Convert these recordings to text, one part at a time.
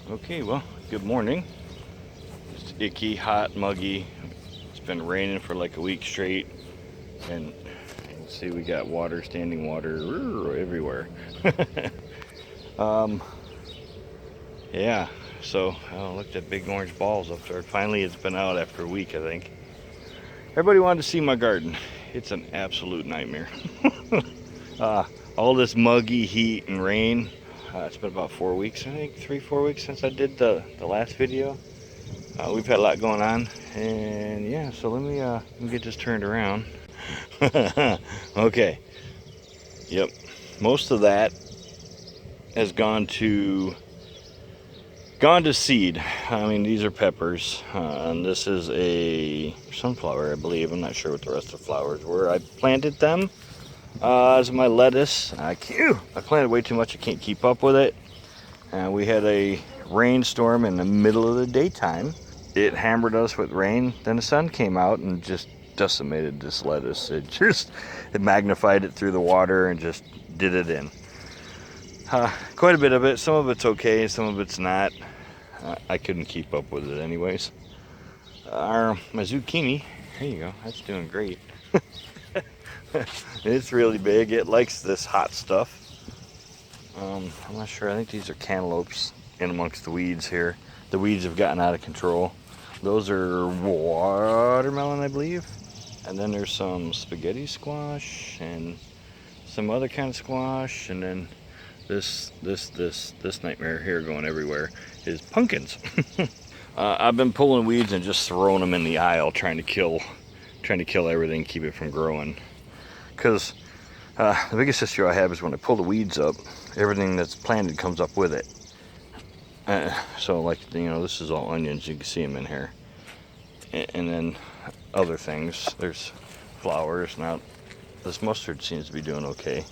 Okay, well, good morning. It's icky, hot, muggy. It's been raining for like a week straight, and you can see we got water, standing water everywhere. um, yeah, so look at big orange balls up there. Finally, it's been out after a week, I think. Everybody wanted to see my garden. It's an absolute nightmare. uh, all this muggy heat and rain. It's been about 4 weeks, I think, 3, 4 weeks since I did the last video. We've had a lot going on, and yeah, so let me get this turned around. Okay, yep, most of that has gone to seed. I mean, these are peppers, and this is a sunflower, I believe. I'm not sure what the rest of the flowers were. I planted them as my lettuce. I planted way too much. I can't keep up with it. We had a rainstorm in the middle of the daytime. It hammered us with rain. Then the sun came out and just decimated this lettuce. It magnified it through the water and just did it in. Quite a bit of it. Some of it's okay, some of it's not. I couldn't keep up with it anyways. My zucchini, there you go, that's doing great. It's really big. It likes this hot stuff. I'm not sure. I think these are cantaloupes in amongst the weeds here. The weeds have gotten out of control. Those are watermelon, I believe. And then there's some spaghetti squash and some other kind of squash. And then this nightmare here going everywhere is pumpkins. I've been pulling weeds and just throwing them in the aisle, trying to kill everything, keep it from growing. Because the biggest issue I have is when I pull the weeds up, everything that's planted comes up with it. So like, this is all onions, you can see them in here. And then other things, there's flowers. Now this mustard seems to be doing okay.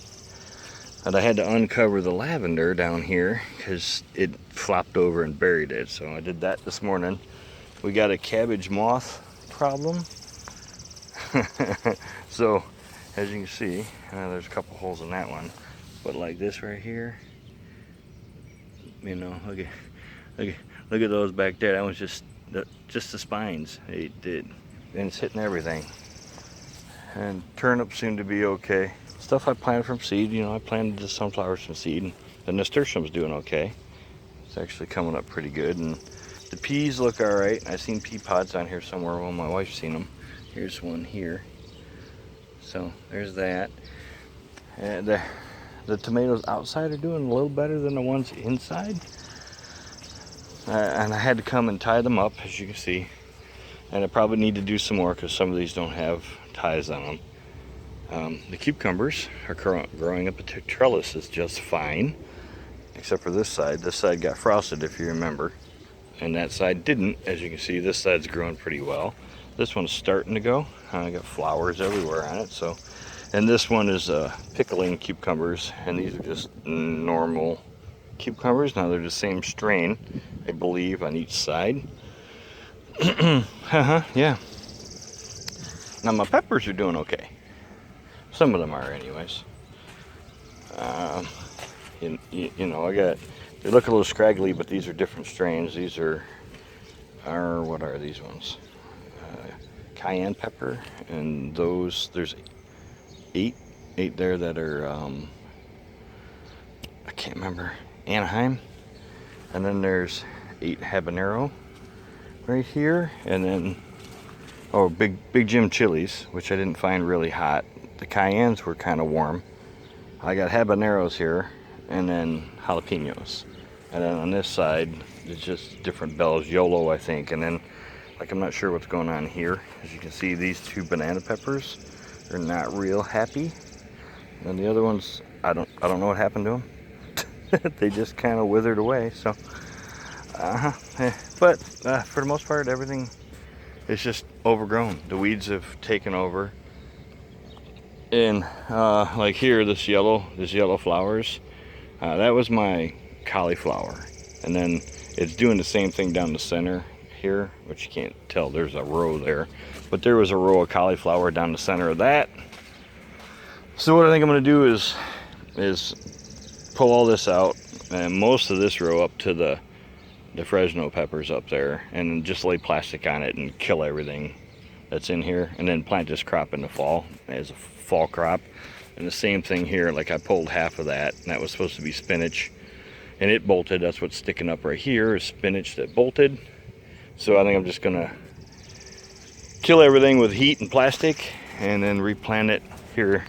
And I had to uncover the lavender down here because it flopped over and buried it. So I did that this morning. We got a cabbage moth problem. So as you can see, there's a couple holes in that one. But like this right here, look at those back there. That was just the spines. It did, and it's hitting everything. And turnips seem to be okay. Stuff I planted from seed. I planted the sunflowers from seed, and the nasturtium's doing okay. It's actually coming up pretty good, and the peas look all right. I've seen pea pods on here somewhere. Well, my wife's seen them. Here's one here. So there's that. And the tomatoes outside are doing a little better than the ones inside. And I had to come and tie them up, as you can see. And I probably need to do some more because some of these don't have ties on them. The cucumbers are growing up a trellises just fine, except for this side. This side got frosted, if you remember, and that side didn't. As you can see, this side's growing pretty well. This one's starting to go. I got flowers everywhere on it. So, and this one is pickling cucumbers, and these are just normal cucumbers. Now they're the same strain, I believe, on each side. Yeah. Now my peppers are doing okay. Some of them are, anyways. I got. They look a little scraggly, but these are different strains. These are what are these ones? Cayenne pepper, and those there's eight there that are I can't remember, Anaheim, and then there's 8 habanero right here, and then big Jim chilies, which I didn't find really hot. The cayennes were kind of warm. I got habaneros here, and then jalapenos, and then on this side it's just different bells, YOLO I think, and then I'm not sure what's going on here. As you can see, these 2 banana peppers are not real happy, and the other ones I don't know what happened to them. They just kind of withered away. So but for the most part, everything is just overgrown. The weeds have taken over, and like here, this yellow flowers, that was my cauliflower, and then it's doing the same thing down the center here, which you can't tell. There's a row there, but there was a row of cauliflower down the center of that. So what I think I'm going to do is pull all this out, and most of this row up to the Fresno peppers up there, and just lay plastic on it and kill everything that's in here, and then plant this crop in the fall as a fall crop. And the same thing here, like I pulled half of that, and that was supposed to be spinach, and it bolted. That's what's sticking up right here is spinach that bolted. So I think I'm just gonna kill everything with heat and plastic and then replant it here,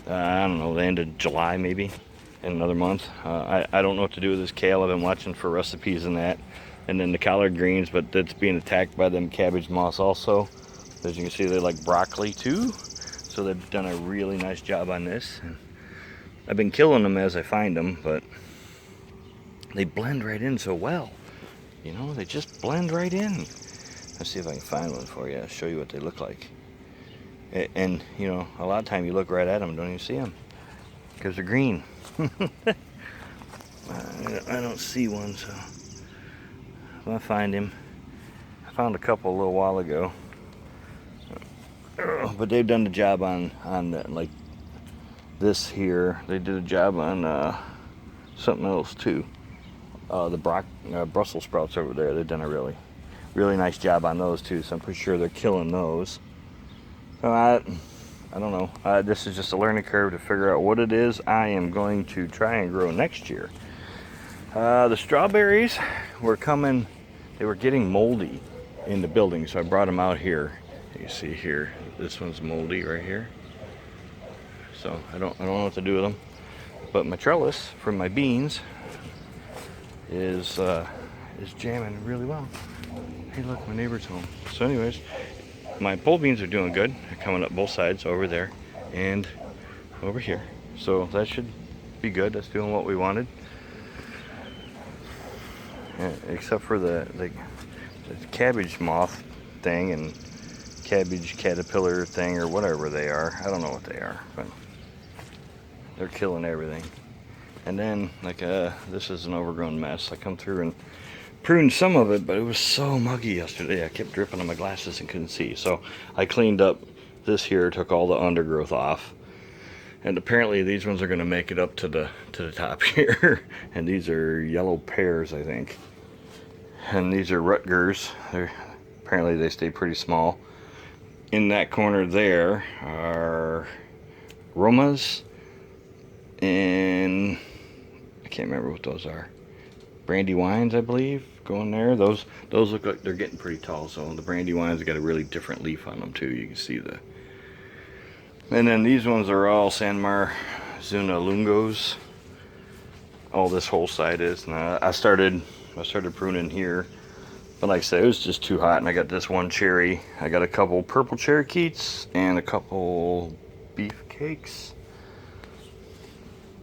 I don't know, the end of July maybe, in another month. I don't know what to do with this kale. I've been watching for recipes and that. And then the collard greens, but that's being attacked by them cabbage moths also. As you can see, they like broccoli too. So they've done a really nice job on this. I've been killing them as I find them, but they blend right in so well. You know, they just blend right in. Let's see if I can find one for you. I'll show you what they look like. And you know, a lot of time you look right at them, don't even see them, because they're green. I don't see one, so if I find him. I found a couple a little while ago, but they've done the job on like this here. They did a job on something else too. The Brussels sprouts over there, they've done a really nice job on those too, so I'm pretty sure they're killing those. So I don't know. This is just a learning curve to figure out what it is I am going to try and grow next year. The strawberries were coming, they were getting moldy in the building, so I brought them out here. You see here, this one's moldy right here. So I don't know what to do with them. But my trellis from my beans is jamming really well. Hey look, my neighbor's home. So anyways, my pole beans are doing good. They're coming up both sides, over there and over here. So that should be good. That's doing what we wanted. Except for the cabbage moth thing and cabbage caterpillar thing or whatever they are. I don't know what they are, but they're killing everything. And then like this is an overgrown mess. I come through and pruned some of it, but it was so muggy yesterday. I kept dripping on my glasses and couldn't see. So I cleaned up this here, took all the undergrowth off. And apparently these ones are going to make it up to the top here. And these are yellow pears, I think. And these are Rutgers. Apparently they stay pretty small. In that corner there are Romas, and I can't remember what those are. Brandywines, I believe, going there. Those look like they're getting pretty tall. So the Brandywines have got a really different leaf on them too. You can see the. And then these ones are all San Marzunalungos. All this whole side is. And I started pruning here, but like I said, it was just too hot. And I got this one cherry. I got a couple purple cherrykeets and a couple beef cakes,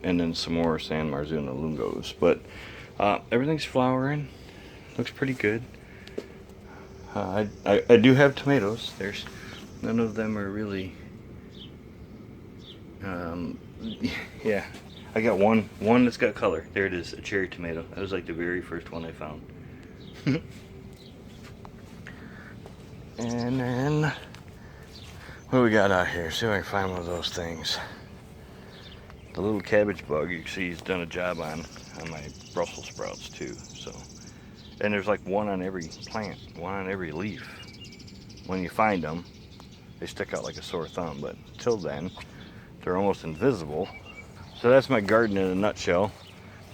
and then some more San Marzunalungos. But everything's flowering. Looks pretty good. I do have tomatoes. There's none of them are really. Yeah, I got one that's got color. There it is, a cherry tomato. That was like the very first one I found. And then what do we got out here? See if I can find one of those things. The little cabbage bug, you can see he's done a job on my Brussels sprouts too. So, and there's like one on every plant, one on every leaf. When you find them, they stick out like a sore thumb, but till then, they're almost invisible. So that's my garden in a nutshell.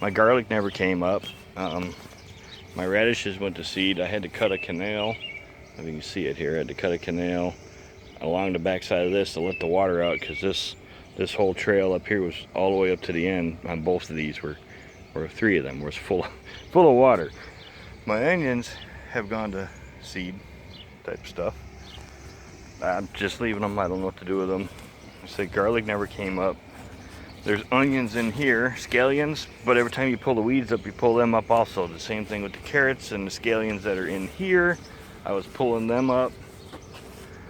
My garlic never came up. My radishes went to seed. I had to cut a canal. If you can see it here, I had to cut a canal along the backside of this to let the water out, because this whole trail up here was all the way up to the end. On both of these or three of them was full of water. My onions have gone to seed type stuff. I'm just leaving them. I don't know what to do with them. I say garlic never came up. There's onions in here, scallions, but every time you pull the weeds up, you pull them up also. The same thing with the carrots and the scallions that are in here. I was pulling them up.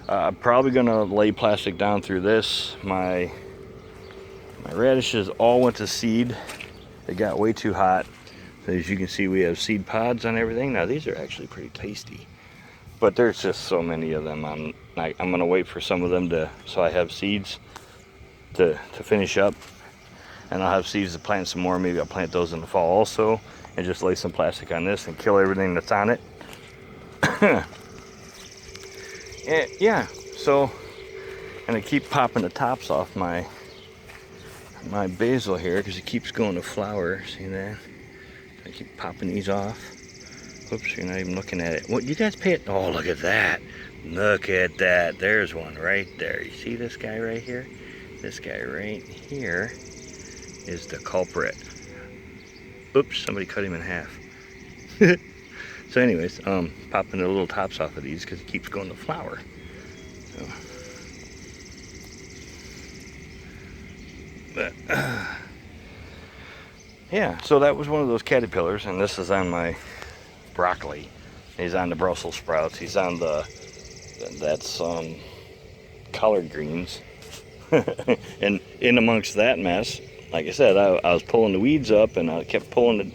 I'm probably gonna lay plastic down through this. My radishes all went to seed. It got way too hot. As you can see, we have seed pods on everything. Now these are actually pretty tasty, but there's just so many of them. I'm gonna wait for some of them so I have seeds to finish up, and I'll have seeds to plant some more. Maybe I'll plant those in the fall also. and just lay some plastic on this and kill everything that's on it. And yeah, so, and I keep popping the tops off my basil here because it keeps going to flower. See that? I keep popping these off. Oops, you're not even looking at it. What, you guys pay it? Oh, look at that. Look at that. There's one right there. You see this guy right here? This guy right here is the culprit. Oops, somebody cut him in half. So anyways, popping the little tops off of these because it keeps going to flower. So. But, yeah, so that was one of those caterpillars, and this is on my broccoli. He's on the Brussels sprouts. He's on that's collard greens. And in amongst that mess, like I said, I was pulling the weeds up, and I kept pulling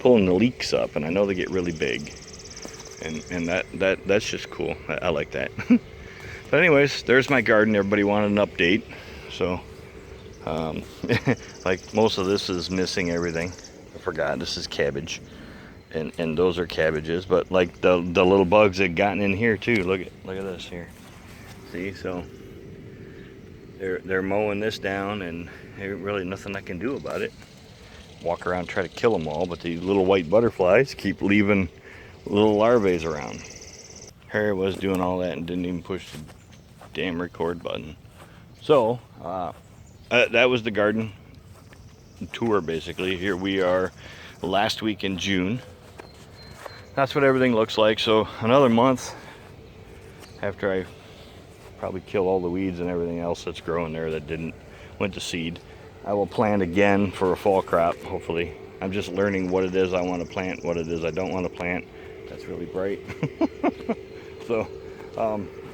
the leeks up, and I know they get really big, and that's just cool. I like that. But anyways, there's my garden. Everybody wanted an update, so like most of this is missing everything. I forgot this is cabbage, and those are cabbages, but like the little bugs that gotten in here too. Look at this here. See, so they're mowing this down, and there's really nothing I can do about it. Walk around, try to kill them all, but the little white butterflies keep leaving little larvae around. Harry was doing all that and didn't even push the damn record button. So that was the garden tour basically. Here we are last week in June. That's what everything looks like. So another month after I probably kill all the weeds and everything else that's growing there that went to seed, I will plant again for a fall crop, hopefully. I'm just learning what it is I want to plant, what it is I don't want to plant. That's really bright. So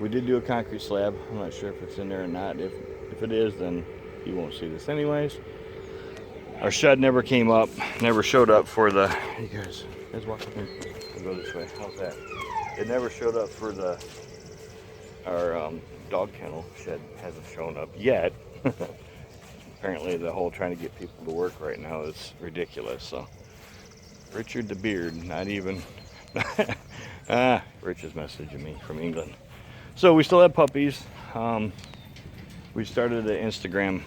we did do a concrete slab. I'm not sure if it's in there or not. If it is, then you won't see this anyways. Our shed never came up, never showed up for the, you guys walk up here. I'll go this way. How's that? It never showed up for our dog kennel. Shed hasn't shown up yet. Apparently the whole trying to get people to work right now is ridiculous. So Richard the Beard, not even Rich is messaging me from England. So we still have puppies. We started an Instagram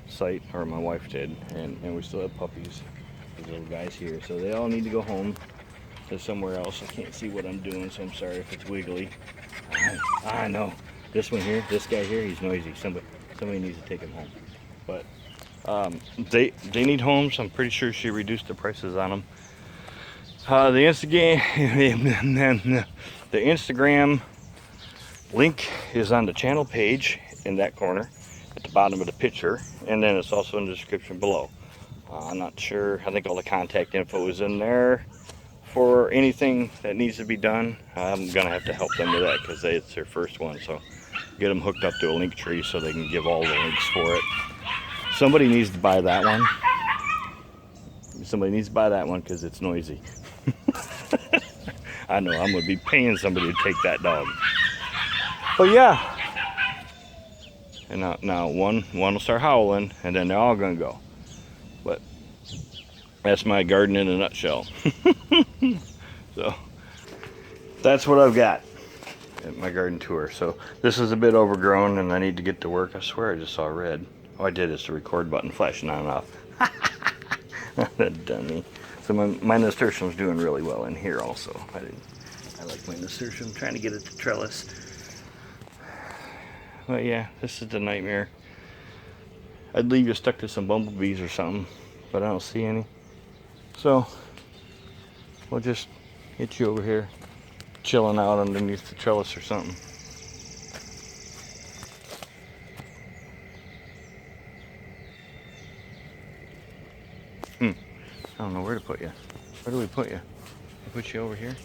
site, or my wife did, and we still have puppies. These little guys here, so they all need to go home to somewhere else. I can't see what I'm doing, so I'm sorry if it's wiggly. I know. This one here, this guy here, he's noisy. Somebody needs to take him home. But they need homes. I'm pretty sure she reduced the prices on them. The Instagram link is on the channel page in that corner at the bottom of the picture, and then it's also in the description below. I'm not sure. I think all the contact info is in there for anything that needs to be done. I'm gonna have to help them with that because it's their first one, so get them hooked up to a link tree so they can give all the links for it. Somebody needs to buy that one. Somebody needs to buy that one because it's noisy. I know, I'm gonna be paying somebody to take that dog. But yeah. And now one will start howling, and then they're all gonna go. But that's my garden in a nutshell. So that's what I've got at my garden tour. So this is a bit overgrown, and I need to get to work. I swear I just saw red. Oh, I did. It's the record button flashing on and off. That dummy. So my nasturtium's doing really well in here also. I like my nasturtium. I'm trying to get it to trellis. But yeah, this is the nightmare. I'd leave you stuck to some bumblebees or something, but I don't see any. So we'll just get you over here chilling out underneath the trellis or something. I don't know where to put you. Where do we put you? I put you over here?